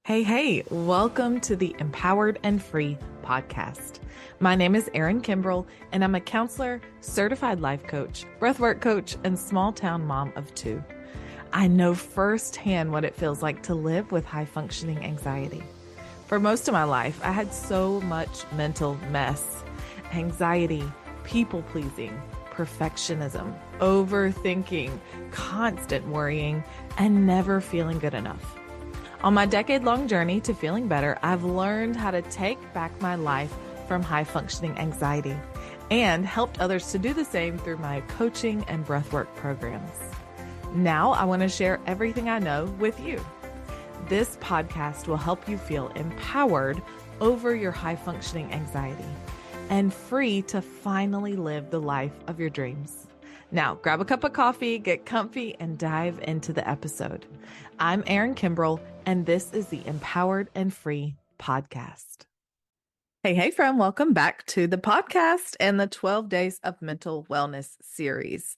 Hey, welcome to the Empowered and Free podcast. My name is Erin Kimbrell, and I'm a counselor, certified life coach, breathwork coach, and small town mom of two. I know firsthand what it feels like to live with high functioning anxiety. For most of my life, I had so much mental mess, anxiety, people pleasing, perfectionism, overthinking, constant worrying, and never feeling good enough. On my decade-long journey to feeling better, I've learned how to take back my life from high-functioning anxiety and helped others to do the same through my coaching and breathwork programs. Now I want to share everything I know with you. This podcast will help you feel empowered over your high-functioning anxiety and free to finally live the life of your dreams. Now, grab a cup of coffee, get comfy, and dive into the episode. I'm Erin Kimbrell, and this is the Empowered and Free podcast. Hey, friend, welcome back to the podcast and the 12 Days of Mental Wellness series.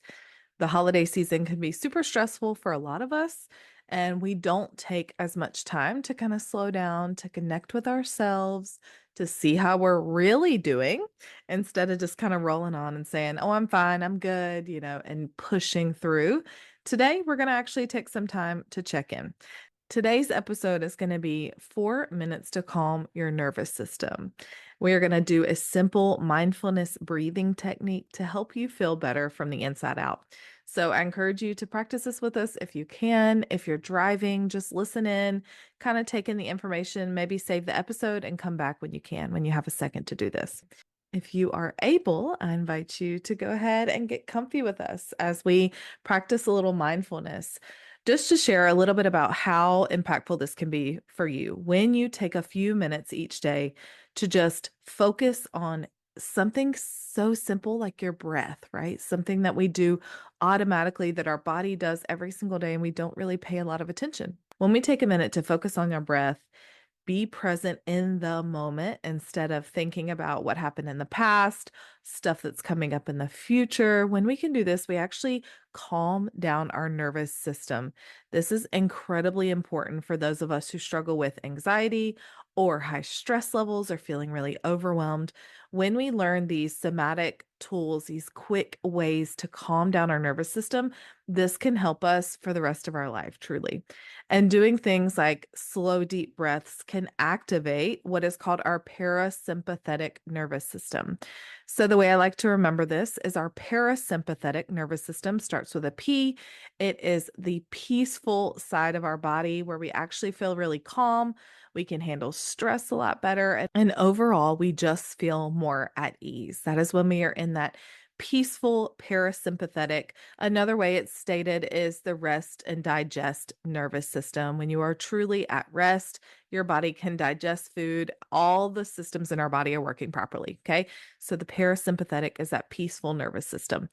The holiday season can be super stressful for a lot of us, and we don't take as much time to kind of slow down, to connect with ourselves, to see how we're really doing instead of just kind of rolling on and saying, oh, I'm fine, I'm good, and pushing through. Today, we're going to actually take some time to check in. Today's episode is going to be 4 minutes to calm your nervous system. We are going to do a simple mindfulness breathing technique to help you feel better from the inside out. So I encourage you to practice this with us if you can. If you're driving, just listen in, kind of take in the information, maybe save the episode and come back when you can, when you have a second to do this. If you are able, I invite you to go ahead and get comfy with us as we practice a little mindfulness. Just to share a little bit about how impactful this can be for you when you take a few minutes each day to just focus on something so simple like your breath, right? Something that we do automatically that our body does every single day and we don't really pay a lot of attention. When we take a minute to focus on your breath, be present in the moment instead of thinking about what happened in the past, stuff that's coming up in the future. When we can do this, we actually calm down our nervous system. This is incredibly important for those of us who struggle with anxiety or high stress levels or feeling really overwhelmed. When we learn these somatic tools, these quick ways to calm down our nervous system, this can help us for the rest of our life, truly. And doing things like slow, deep breaths can activate what is called our parasympathetic nervous system. So the way I like to remember this is our parasympathetic nervous system starts with a P. It is the peaceful side of our body where we actually feel really calm. We can handle stress a lot better. And overall, we just feel more at ease. That is when we are in that peaceful parasympathetic. Another way it's stated is the rest and digest nervous system. When you are truly at rest, your body can digest food. All the systems in our body are working properly. Okay. So the parasympathetic is that peaceful nervous system.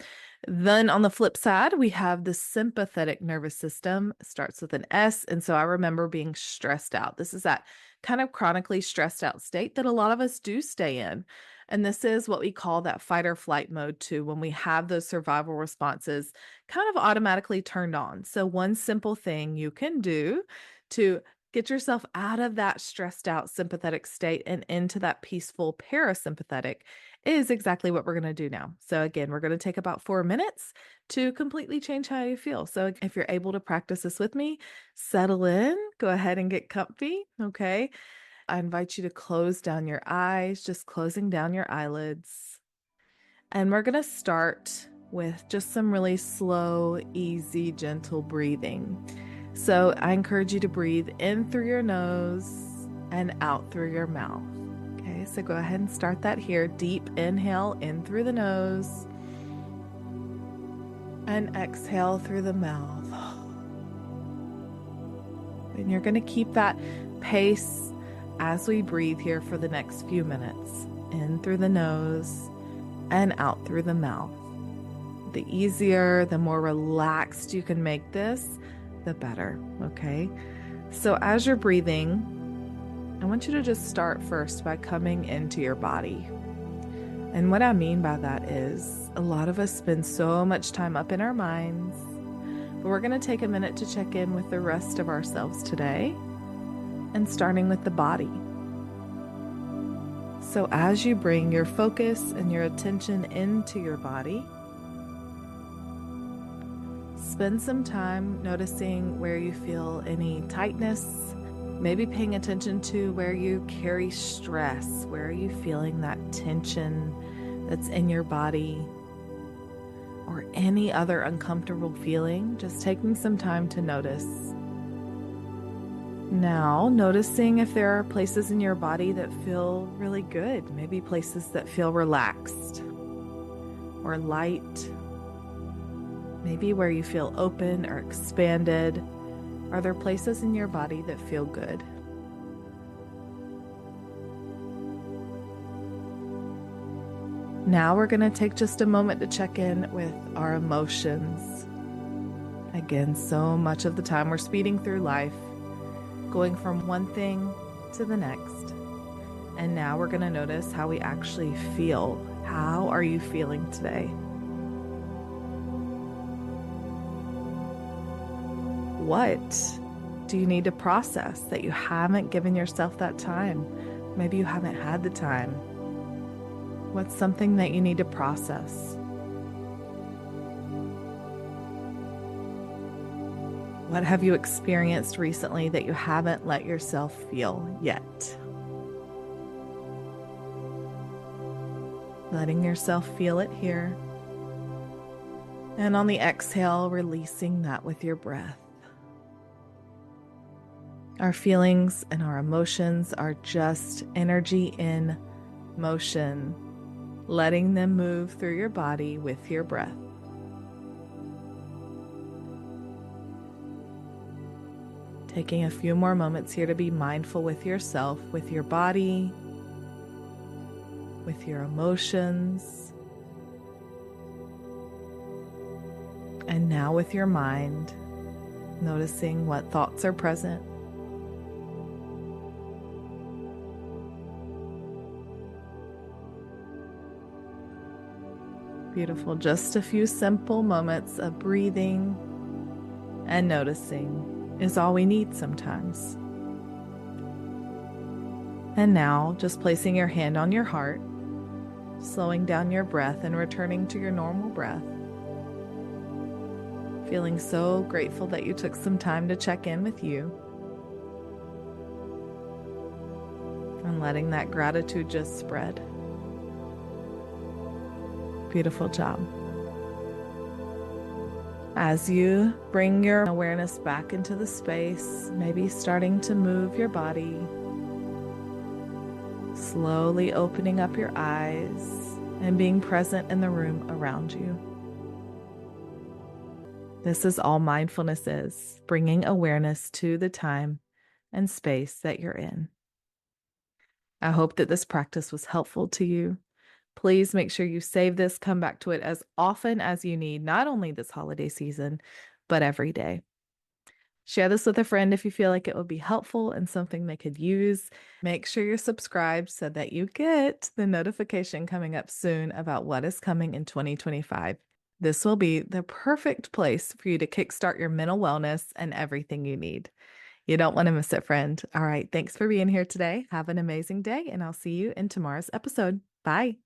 Then on the flip side, we have the sympathetic nervous system. It starts with an S. And so I remember being stressed out. This is that kind of chronically stressed out state that a lot of us do stay in. And this is what we call that fight or flight mode too, when we have those survival responses kind of automatically turned on. So one simple thing you can do to get yourself out of that stressed out sympathetic state and into that peaceful parasympathetic is exactly what we're going to do now. So again, we're going to take about 4 minutes to completely change how you feel. So if you're able to practice this with me, settle in, go ahead and get comfy. Okay. I invite you to close down your eyes, just closing down your eyelids. And we're going to start with just some really slow, easy, gentle breathing. So I encourage you to breathe in through your nose and out through your mouth. Okay, so go ahead and start that here. Deep inhale in through the nose and exhale through the mouth. And you're going to keep that pace as we breathe here for the next few minutes. In through the nose and out through the mouth. The easier, the more relaxed you can make this, the better, okay? So as you're breathing, I want you to just start first by coming into your body. And what I mean by that is a lot of us spend so much time up in our minds, but we're going to take a minute to check in with the rest of ourselves today. and starting with the body. So as you bring your focus and your attention into your body, spend some time noticing where you feel any tightness, maybe paying attention to where you carry stress. Where are you feeling that tension that's in your body, or any other uncomfortable feeling? Just taking some time to notice. Now, noticing if there are places in your body that feel really good, maybe places that feel relaxed or light, maybe where you feel open or expanded. Are there places in your body that feel good? Now we're going to take just a moment to check in with our emotions. Again, so much of the time we're speeding through life, going from one thing to the next. And now we're going to notice how we actually feel. How are you feeling today? What do you need to process that you haven't given yourself that time? Maybe you haven't had the time. What's something that you need to process? What have you experienced recently that you haven't let yourself feel yet? Letting yourself feel it here. And on the exhale, releasing that with your breath. Our feelings and our emotions are just energy in motion, letting them move through your body with your breath. Taking a few more moments here to be mindful with yourself, with your body, with your emotions, and now with your mind, noticing what thoughts are present. Beautiful. Just a few simple moments of breathing and noticing is all we need sometimes. And now, just placing your hand on your heart, slowing down your breath and returning to your normal breath. Feeling so grateful that you took some time to check in with you. And letting that gratitude just spread. Beautiful job. As you bring your awareness back into the space, maybe starting to move your body, slowly opening up your eyes and being present in the room around you. This is all mindfulness is, bringing awareness to the time and space that you're in. I hope that this practice was helpful to you. Please make sure you save this, come back to it as often as you need, not only this holiday season, but every day. Share this with a friend if you feel like it would be helpful and something they could use. Make sure you're subscribed so that you get the notification coming up soon about what is coming in 2025. This will be the perfect place for you to kickstart your mental wellness and everything you need. You don't want to miss it, friend. All right, thanks for being here today. Have an amazing day, and I'll see you in tomorrow's episode. Bye.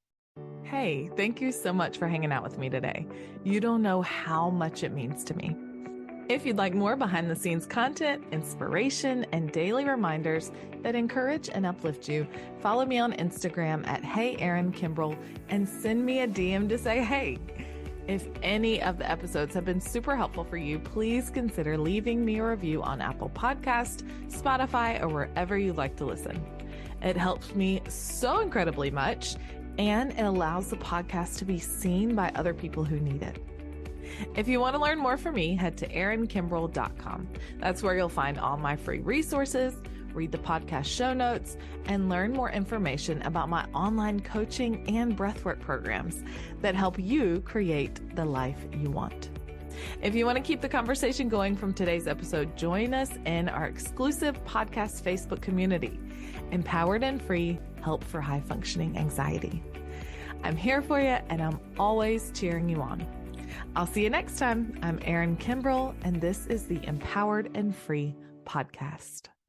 Hey, thank you so much for hanging out with me today. You don't know how much it means to me. If you'd like more behind the scenes content, inspiration, and daily reminders that encourage and uplift you, follow me on Instagram at HeyErinKimbrel and send me a DM to say hey. If any of the episodes have been super helpful for you, please consider leaving me a review on Apple Podcast, Spotify, or wherever you like to listen. It helps me so incredibly much, and it allows the podcast to be seen by other people who need it. If you want to learn more from me, head to erinkimbrel.com. That's where you'll find all my free resources, read the podcast show notes, and learn more information about my online coaching and breathwork programs that help you create the life you want. If you want to keep the conversation going from today's episode, join us in our exclusive podcast Facebook community, Empowered and Free Help for High Functioning Anxiety. I'm here for you, and I'm always cheering you on. I'll see you next time. I'm Erin Kimbrel, and this is the Empowered and Free podcast.